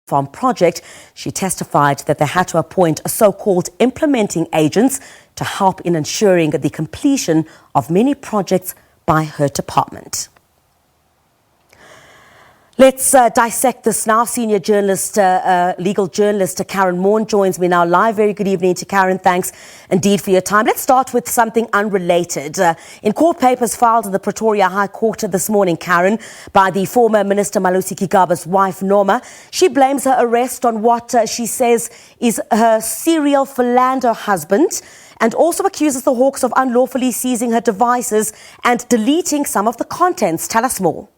farm project. She testified that they had to appoint a so-called implementing agents to help in ensuring the completion of many projects by her department. Let's dissect this now. Senior journalist, legal journalist Karyn Maughan joins me now live. Very good evening to Karyn. Thanks indeed for your time. Let's start with something unrelated. In court papers filed in the Pretoria High Court this morning, Karyn, by the former Minister Nomvula Mokonyane's wife, Norma, she blames her arrest on what she says is her serial philander husband, and also accuses the Hawks of unlawfully seizing her devices and deleting some of the contents. Tell us more.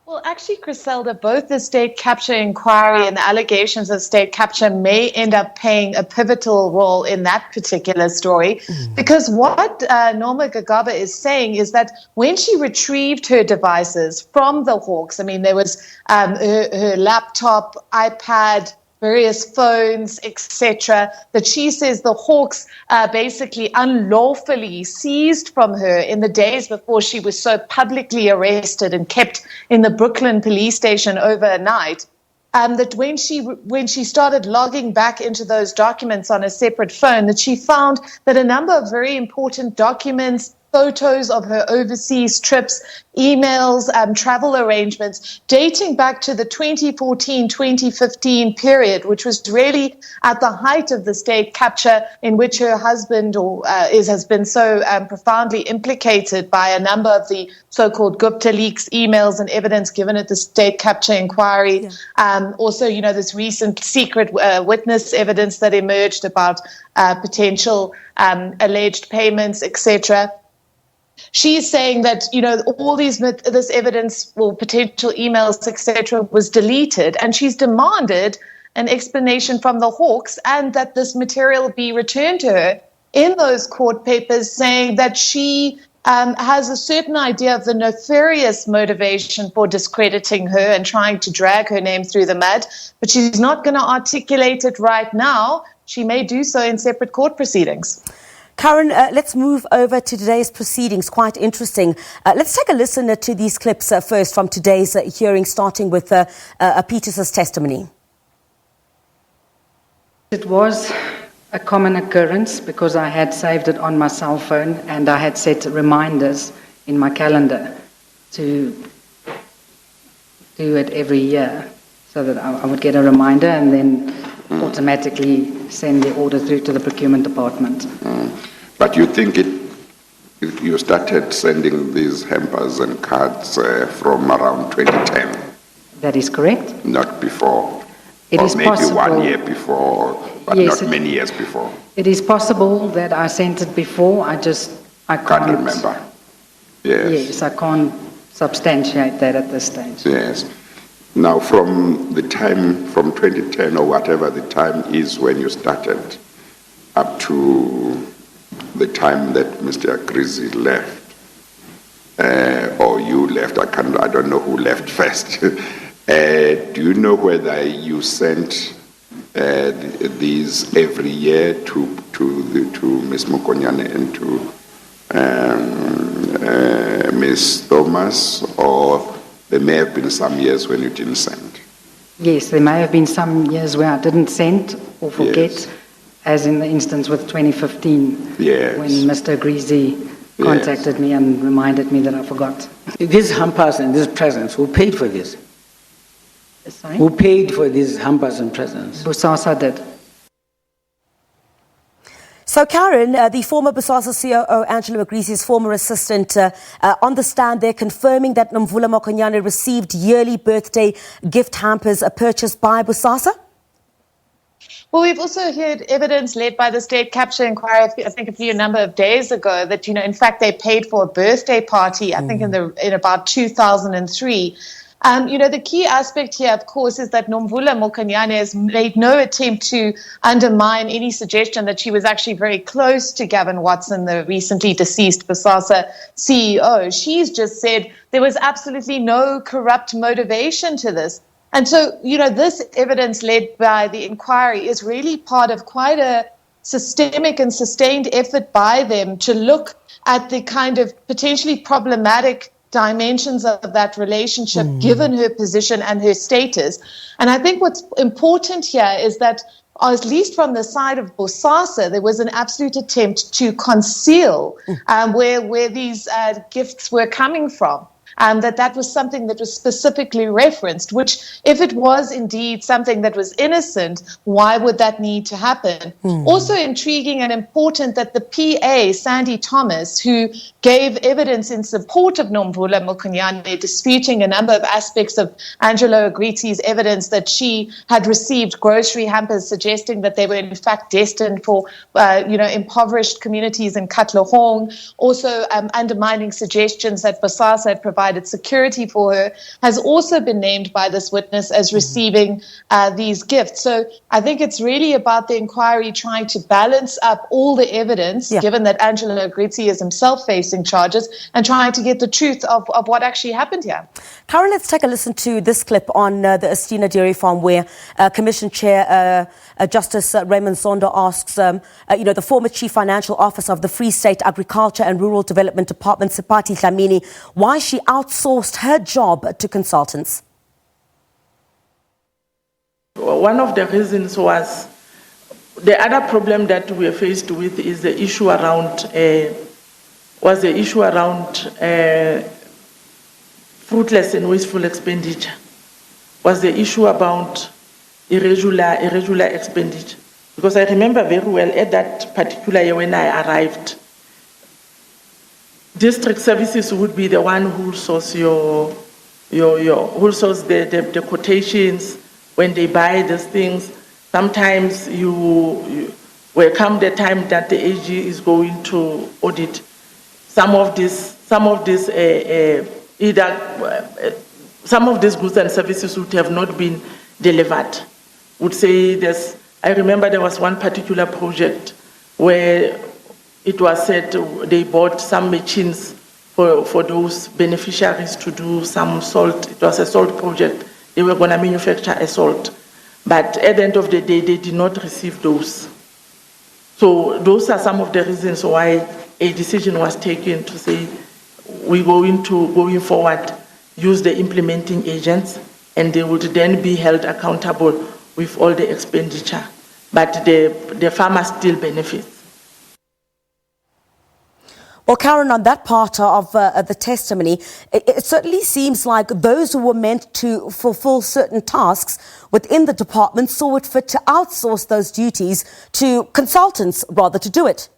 Well, actually, Griselda, both the state capture inquiry and the allegations of state capture may end up playing a pivotal role in that particular story. Because what Norma Gigaba is saying is that when she retrieved her devices from the Hawks, I mean, there was her laptop, iPad, various phones, etc., that she says the Hawks basically unlawfully seized from her in the days before she was so publicly arrested and kept in the Brooklyn police station overnight. That when she started logging back into those documents on a separate phone, that she found that a number of very important documents, photos of her overseas trips, emails, travel arrangements dating back to the 2014-2015 period, which was really at the height of the state capture in which her husband has been so profoundly implicated by a number of the so-called Gupta leaks, emails and evidence given at the state capture inquiry. Yeah. Also, this recent secret witness evidence that emerged about potential alleged payments, etc. She's saying that, all this evidence or potential emails, etc., was deleted, and she's demanded an explanation from the Hawks and that this material be returned to her in those court papers, saying that she has a certain idea of the nefarious motivation for discrediting her and trying to drag her name through the mud, but she's not going to articulate it right now. She may do so in separate court proceedings. Karyn, let's move over to today's proceedings. Quite interesting. Let's take a listen to these clips first from today's hearing, starting with Pieters' testimony. It was a common occurrence because I had saved it on my cell phone and I had set reminders in my calendar to do it every year so that I would get a reminder and then automatically send the order through to the procurement department. But you think you started sending these hampers and cards from around 2010? That is correct. Not before? It is maybe possible. 1 year before, but yes, not many years before? It is possible that I sent it before, I can't remember. Yes. Yes, I can't substantiate that at this stage. Yes. Now, from the time, from 2010 or whatever the time is when you started, up to the time that Mr. Agrizzi left, or you left, I don't know who left first. Do you know whether you sent these every year to Ms. Mokonyane and to Ms. Thomas, or there may have been some years when you didn't send? Yes, there may have been some years where I didn't send or forget, yes, as in the instance with 2015, yes, when Mr. Agrizzi contacted me and reminded me that I forgot. These hampers and these presents, who paid for this? Sorry? Who paid for these hampers and presents? BOSASA did. So, Karyn, the former BOSASA COO Angelo Agrizzi's former assistant on the stand there confirming that Nomvula Mokonyane received yearly birthday gift hampers purchased by BOSASA? Well, we've also heard evidence led by the state capture inquiry, I think a number of days ago, that, in fact, they paid for a birthday party, I think in about 2003. The key aspect here, of course, is that Nomvula Mokonyane has made no attempt to undermine any suggestion that she was actually very close to Gavin Watson, the recently deceased BOSASA CEO. She's just said there was absolutely no corrupt motivation to this. And so, this evidence led by the inquiry is really part of quite a systemic and sustained effort by them to look at the kind of potentially problematic dimensions of that relationship, given her position and her status. And I think what's important here is that, at least from the side of BOSASA, there was an absolute attempt to conceal where these gifts were coming from. That was something that was specifically referenced, which, if it was indeed something that was innocent, why would that need to happen? Also intriguing and important that the PA, Sandy Thomas, who gave evidence in support of Nomvula Mokonyane, disputing a number of aspects of Angelo Agrizzi's evidence that she had received grocery hampers suggesting that they were in fact destined for, impoverished communities in Katlehong, also undermining suggestions that BOSASA had provided security for her, has also been named by this witness as receiving these gifts. So I think it's really about the inquiry trying to balance up all the evidence, given that Angelo Agrizzi is himself facing charges, and trying to get the truth of what actually happened here. Karyn, let's take a listen to this clip on the Estina dairy farm, where Commission Chair Justice Raymond Zondo asks, the former Chief Financial Officer of the Free State Agriculture and Rural Development Department, Sipati Dlamini, why she outsourced her job to consultants. One of the reasons was the other problem that we are faced with is the issue around fruitless and wasteful expenditure. Was the issue about irregular expenditure? Because I remember very well at that particular year when I arrived, district services would be the one who source the quotations when they buy these things. Sometimes you will come the time that the AG is going to audit some of these goods and services would have not been delivered. Would say this. I remember there was one particular project where it was said they bought some machines for those beneficiaries to do some salt. It was a salt project. They were going to manufacture a salt. But at the end of the day, they did not receive those. So those are some of the reasons why a decision was taken to say we're going forward, use the implementing agents, and they would then be held accountable with all the expenditure. But the farmer still benefits. Well, Karyn, on that part of the testimony, it certainly seems like those who were meant to fulfill certain tasks within the department saw it fit to outsource those duties to consultants rather to do it.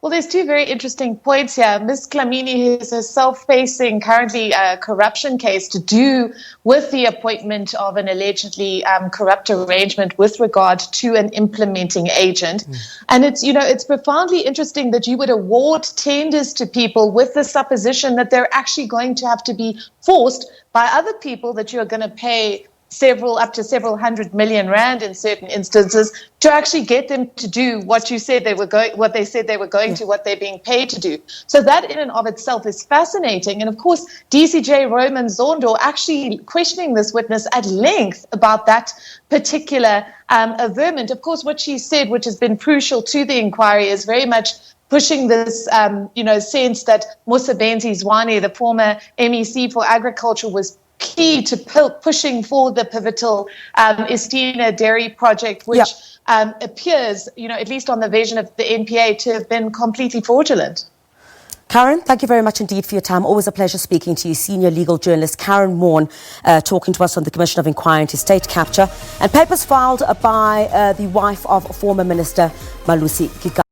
Well, there's two very interesting points here. Ms. Dlamini has herself facing currently a corruption case to do with the appointment of an allegedly corrupt arrangement with regard to an implementing agent. And it's profoundly interesting that you would award tenders to people with the supposition that they're actually going to have to be forced by other people that you're going to pay up to several hundred million rand in certain instances to actually get them to do what they said they were going to, what they're being paid to do. So that in and of itself is fascinating. And of course, DCJ Roman Zondo actually questioning this witness at length about that particular averment. Of course, what she said, which has been crucial to the inquiry, is very much pushing this, sense that Musabenzi Zwane, the former MEC for Agriculture, was key to pushing for the pivotal Estina dairy project, which appears, at least on the version of the NPA, to have been completely fraudulent. Karyn, thank you very much indeed for your time. Always a pleasure speaking to you. Senior legal journalist Karyn Maughan talking to us on the Commission of Inquiry into State Capture and papers filed by the wife of former Minister Nomvula Gigaba.